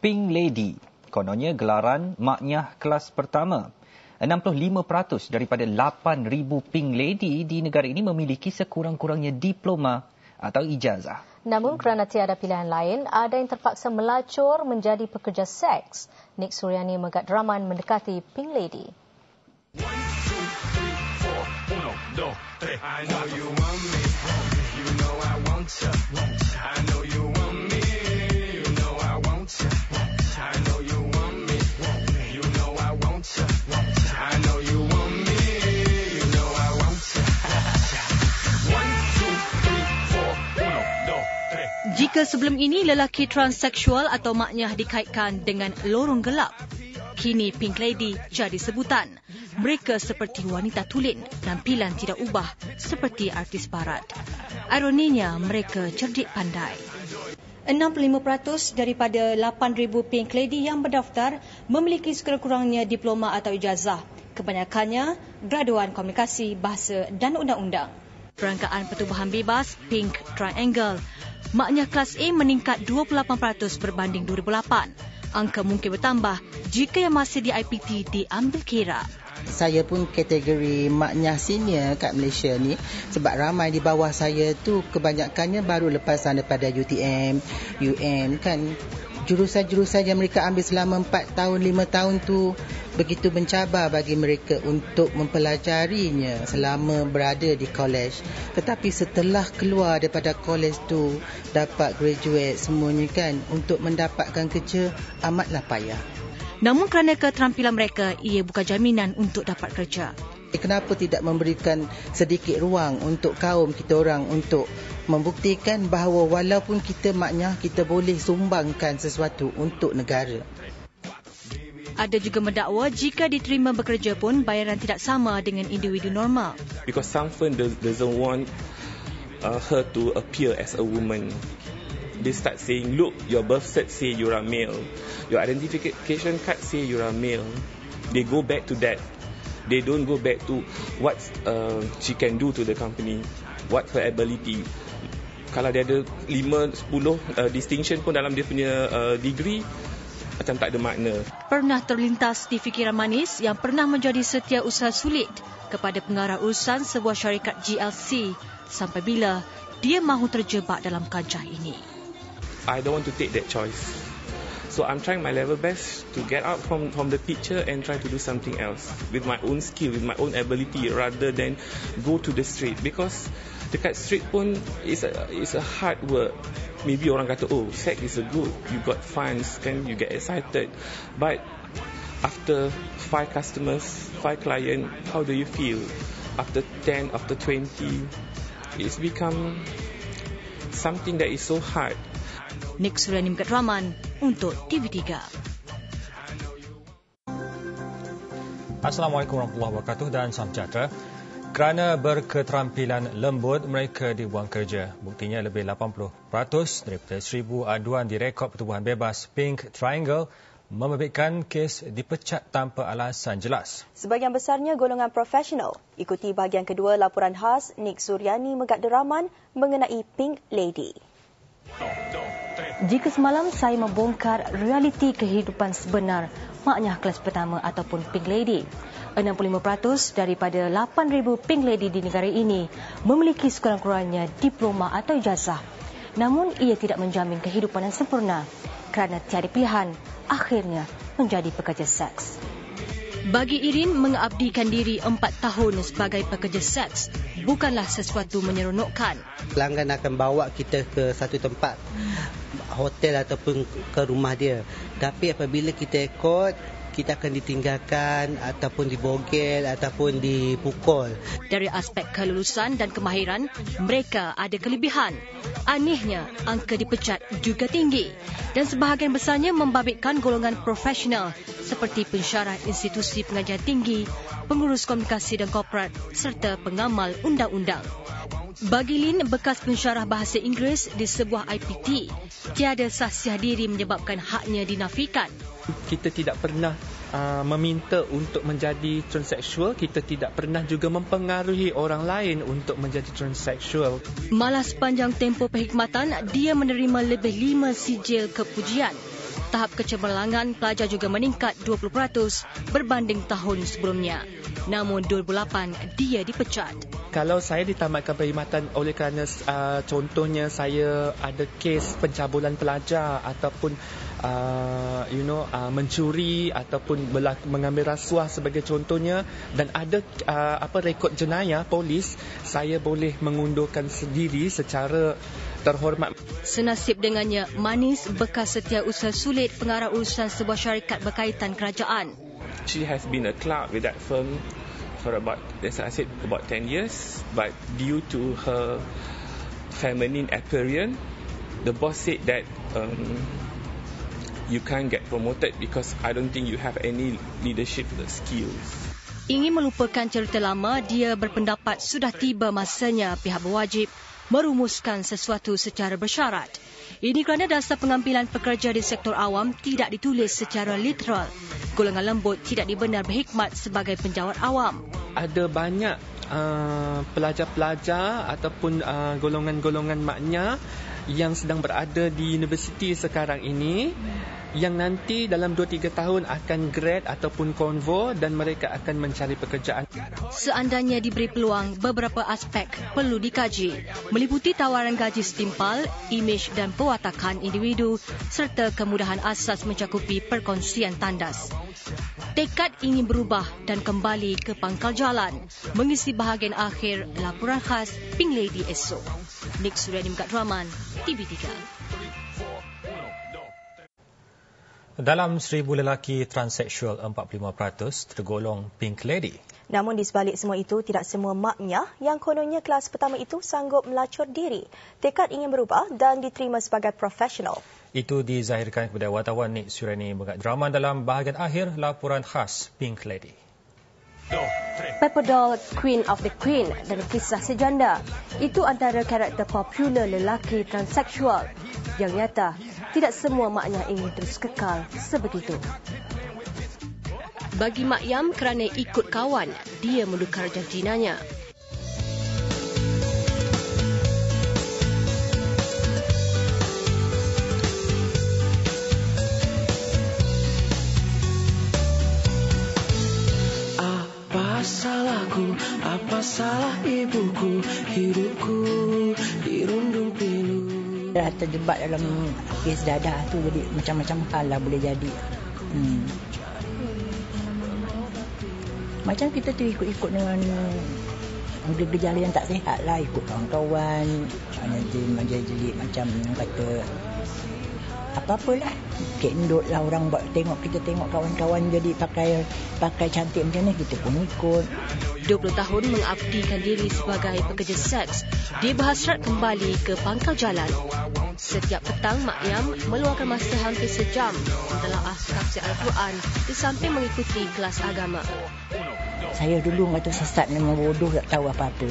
Pink Lady. Kononnya gelaran maknyah kelas pertama. 65% daripada 8,000 Pink Lady di negara ini memiliki sekurang-kurangnya diploma atau ijazah. Namun kerana tiada pilihan lain, ada yang terpaksa melacur menjadi pekerja seks. Nik Suryani Megat Draman mendekati Pink Lady. Jika sebelum ini lelaki transseksual atau maknyah dikaitkan dengan lorong gelap, kini Pink Lady jadi sebutan. Mereka seperti wanita tulen, tampilan tidak ubah seperti artis barat. Ironinya, mereka cerdik pandai. 65% daripada 8,000 Pink Lady yang berdaftar memiliki sekurang-kurangnya diploma atau ijazah. Kebanyakannya graduan komunikasi, bahasa dan undang-undang. Perangkaan pertubuhan bebas Pink Triangle. Maknyah kelas A meningkat 28% berbanding 2008. Angka mungkin bertambah jika yang masih di IPT diambil kira. Saya pun kategori maknyah senior kat Malaysia ni sebab ramai di bawah saya tu kebanyakannya baru lepasan daripada UTM, UM kan. Jurusan-jurusan yang mereka ambil selama 4 tahun, 5 tahun tu begitu mencabar bagi mereka untuk mempelajarinya selama berada di college. Tetapi setelah keluar daripada college tu, dapat graduate semuanya kan, untuk mendapatkan kerja amatlah payah. Namun kerana keterampilan mereka, ia bukan jaminan untuk dapat kerja. Kenapa tidak memberikan sedikit ruang untuk kaum kita orang untuk membuktikan bahawa walaupun kita maknyah, kita boleh sumbangkan sesuatu untuk negara. Ada juga mendakwa jika diterima bekerja pun bayaran tidak sama dengan individu normal. Because some firm doesn't want her to appear as a woman. They start saying, look, your birth cert say you're a male. Your identification card say you're a male. They go back to that. They don't go back to what she can do to the company, what her ability. Kalau dia ada 5-10 distinction pun dalam dia punya degree, macam tak ada makna. Pernah terlintas di fikiran manis yang pernah menjadi setiausaha sulit kepada pengarah urusan sebuah syarikat GLC sampai bila dia mahu terjebak dalam kancah ini. I don't want to take that choice. So I'm trying my level best to get out from the picture and try to do something else with my own skill, with my own ability, rather than go to the street. Because dekat street pun is a hard work. Maybe orang kata, oh, sex is a good, you got funds, can you get excited. But after 5 customers, 5 clients, how do you feel? After 10, after 20, it's become something that is so hard. Nik Suryani Megat Draman untuk TV3. Assalamualaikum warahmatullahi wabarakatuh dan salam sejahtera. Kerana berketerampilan lembut, mereka dibuang kerja. Buktinya lebih 80% daripada 1,000 aduan di rekod pertubuhan bebas Pink Triangle membabitkan kes dipecat tanpa alasan jelas. Sebahagian besarnya golongan profesional. Ikuti bahagian kedua laporan khas Nik Suryani Megat Draman mengenai Pink Lady. Jika semalam saya membongkar realiti kehidupan sebenar maknyah kelas pertama ataupun Pink Lady, 65% daripada 8,000 Pink Lady di negara ini memiliki sekurang-kurangnya diploma atau ijazah. Namun ia tidak menjamin kehidupan yang sempurna kerana tiada pilihan, akhirnya menjadi pekerja seks. Bagi Irin, mengabdikan diri 4 tahun sebagai pekerja seks bukanlah sesuatu menyeronokkan. Pelanggan akan bawa kita ke satu tempat, hotel ataupun ke rumah dia. Tapi apabila kita ikut, kita akan ditinggalkan ataupun dibogel ataupun dipukul. Dari aspek kelulusan dan kemahiran, mereka ada kelebihan. Anehnya, angka dipecat juga tinggi dan sebahagian besarnya membabitkan golongan profesional seperti pensyarah institusi pengajian tinggi, pengurus komunikasi dan korporat serta pengamal undang-undang. Bagi Lin, bekas pensyarah bahasa Inggeris di sebuah IPT, tiada sahsiah diri menyebabkan haknya dinafikan. Kita tidak pernah meminta untuk menjadi transseksual. Kita tidak pernah juga mempengaruhi orang lain untuk menjadi transseksual. Malah sepanjang tempoh perkhidmatan, dia menerima lebih 5 sijil kepujian. Tahap kecemerlangan pelajar juga meningkat 20% berbanding tahun sebelumnya. Namun 2008 dia dipecat. Kalau saya ditamatkan perkhidmatan oleh kerana contohnya saya ada kes pencabulan pelajar ataupun mencuri ataupun mengambil rasuah sebagai contohnya, dan ada rekod jenayah polis, saya boleh mengundurkan sendiri secara terhormat. Senasib dengannya Manis, bekas setiausaha sulit pengarah urusan sebuah syarikat berkaitan kerajaan. She has been a clerk with that firm for about 10 years, but due to her feminine appearance, the boss said that you can't get promoted because I don't think you have any leadership skills. Ingin melupakan cerita lama, dia berpendapat sudah tiba masanya pihak berwajib merumuskan sesuatu secara bersyarat. Ini kerana dasar pengambilan pekerja di sektor awam tidak ditulis secara literal. Golongan lembut tidak dibenar berhikmat sebagai penjawat awam. Ada banyak pelajar-pelajar ataupun golongan-golongan maknya yang sedang berada di universiti sekarang ini, yang nanti dalam 2-3 tahun akan grad ataupun konvo dan mereka akan mencari pekerjaan. Seandainya diberi peluang, beberapa aspek perlu dikaji, meliputi tawaran gaji setimpal, imej dan pewatakan individu serta kemudahan asas mencakupi perkongsian tandas. Tekad ingin berubah dan kembali ke pangkal jalan, mengisi bahagian akhir laporan khas Pink Lady esok. Nik Suryani Megadraman, TV3. Dalam 1,000 lelaki transseksual, 45% tergolong Pink Lady. Namun di sebalik semua itu, tidak semua maknya yang kononnya kelas pertama itu sanggup melacur diri. Tekad ingin berubah dan diterima sebagai profesional. Itu dizahirkan kepada wartawan Nik Suryani Megadraman dalam bahagian akhir laporan khas Pink Lady. Pepper Doll, Queen of the Queen dan kisah sejanda. Itu antara karakter popular lelaki transseksual yang nyata tidak semua maknya ingin terus kekal sebegitu. Bagi Mak Yam, kerana ikut kawan, dia menukar jantinanya. Apa salah ibuku, hidupku dirundung pilu. Dah terjebak dalam kes dadah tu, jadi macam-macam hal lah boleh jadi. Macam kita tu ikut-ikut dengan gejala yang tak sihat lah, ikut kawan-kawan, nanti jadi macam kata apa-apalah, kendut lah orang buat, kita tengok kawan-kawan jadi pakai cantik macam ni, kita pun ikut. 20 tahun mengabdikan diri sebagai pekerja seks, dia berhasrat kembali ke pangkal jalan. Setiap petang, Mak Yam meluangkan masa hampir sejam mentelaah tafsir Al-Quran di samping mengikuti kelas agama. Saya dulu kata sesat, memang bodoh, tak tahu apa-apa.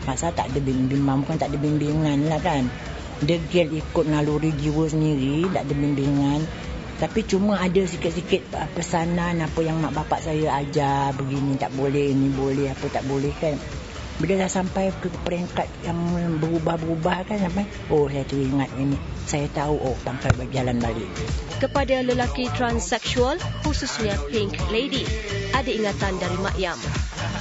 Masa tak ada bimbingan, bukan tak ada bimbingan lah kan. Degil ikut naluri jiwa sendiri, tak ada bimbingan. Tapi cuma ada sikit-sikit pesanan apa yang mak bapak saya ajar, begini tak boleh, ini boleh, apa tak boleh kan. Bila dah sampai ke peringkat yang berubah-berubah kan, sampai saya teringat ini, saya tahu pangkal jalan balik. Kepada lelaki transseksual, khususnya Pink Lady, ada ingatan dari Mak Yam.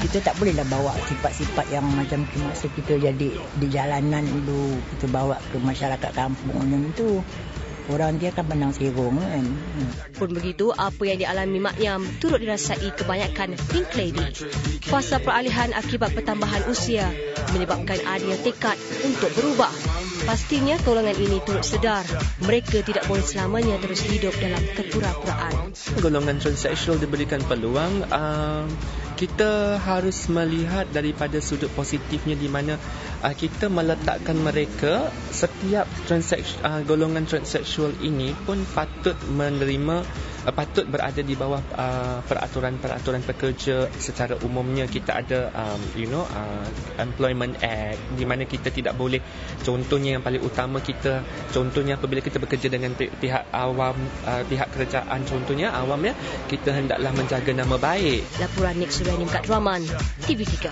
Kita tak bolehlah bawa sifat-sifat yang macam masa kita jadi di jalanan dulu, kita bawa ke masyarakat kampung macam tu. Orang dia kan pandang serong kan. Pun begitu, apa yang dialami Mak Yam turut dirasai kebanyakan Pink Lady. Fasa peralihan akibat pertambahan usia menyebabkan adanya tekad untuk berubah. Pastinya golongan ini turut sedar mereka tidak boleh selamanya terus hidup dalam kepura-puraan. Golongan transseksual diberikan peluang, kita harus melihat daripada sudut positifnya, di mana kita meletakkan mereka, setiap golongan transseksual ini pun patut berada di bawah peraturan-peraturan pekerja secara umumnya. Kita ada Employment Act, di mana kita tidak boleh, contohnya yang paling utama kita, contohnya apabila kita bekerja dengan pihak awam, pihak kerajaan, contohnya awam ya, kita hendaklah menjaga nama baik. Laporan Nik Suryani Megadraman, TV3.